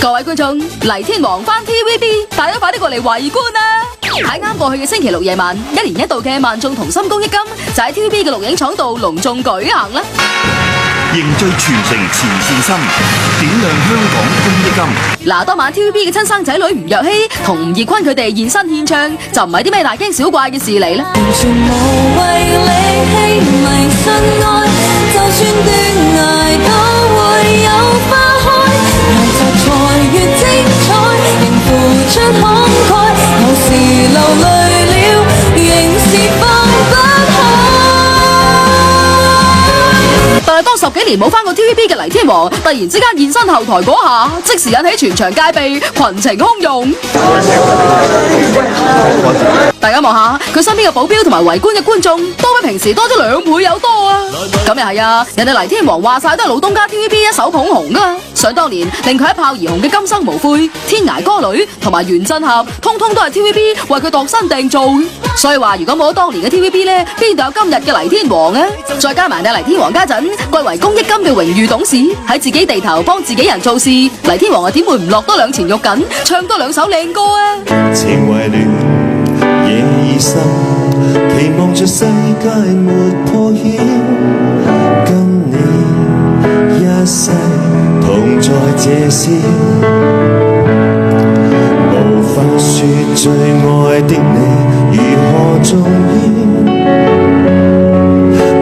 各位觀眾，黎天王翻 TVB，大家快啲過嚟圍觀啦！喺啱過去嘅星期六夜晚，1年1度嘅萬眾同心公益金就喺 TVB 嘅錄影廠度隆重舉行啦！凝聚全城前線心，點亮香港公益金。嗱，當晚 TVB 嘅親生仔女吳若希同吳業坤佢哋現身獻唱，就唔係啲咩大驚小怪嘅事嚟啦。完全無謂理氣迷信愛，就算斷崖都會有花開，遊集才越精彩，仍付出慷慨，有時流淚了，仍是放不開。但係當10幾年冇翻過 TVB 嘅黎天王，突然之間現身後台嗰下，即時引起全場戒備，群情洶湧。大家望下佢身邊嘅保鏢同埋圍觀嘅觀眾，都比平時多咗2倍有多啊！咁又係啊，人哋黎天王話晒都係老東家 TVB 一手捧紅噶嘛。想當年令佢一炮而紅嘅《今生無悔》、《天涯歌女》同埋《原振俠》，通通都係 TVB 為佢度身訂造。所以話如果冇咗當年嘅 TVB 呢，邊度有今日嘅黎天王啊？再加埋黎天王家陣貴為公益金嘅榮譽董事，喺自己地頭幫自己人做事，黎天王啊點會唔落多2錢肉緊，唱多2首靚歌啊？情為亂，夜已深，期望着世界沒破曉，跟你一世同在這宵，無法說最愛的你如何重要，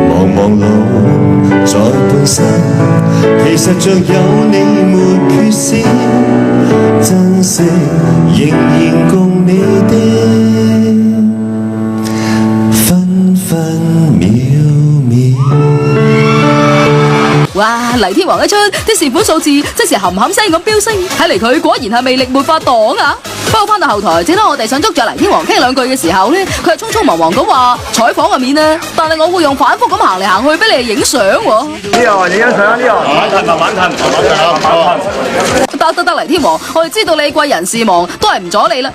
茫茫路在半生，其實像有你沒缺少，珍惜仍然共你的分分秒秒。哇！黎天王一出，啲善款數字即時冚冚聲咁飆升，睇嚟佢果然係魅力沒法擋啊！不過翻到後台，正當我哋想捉住黎天王傾2句嘅時候呢，佢係匆匆忙忙咁話採訪入面啊，但係我會用反覆咁行嚟行去俾你哋影相喎。呢個影緊相啊，呢個慢慢褪。得黎天王，我哋知道你貴人事忙，都係唔阻你啦。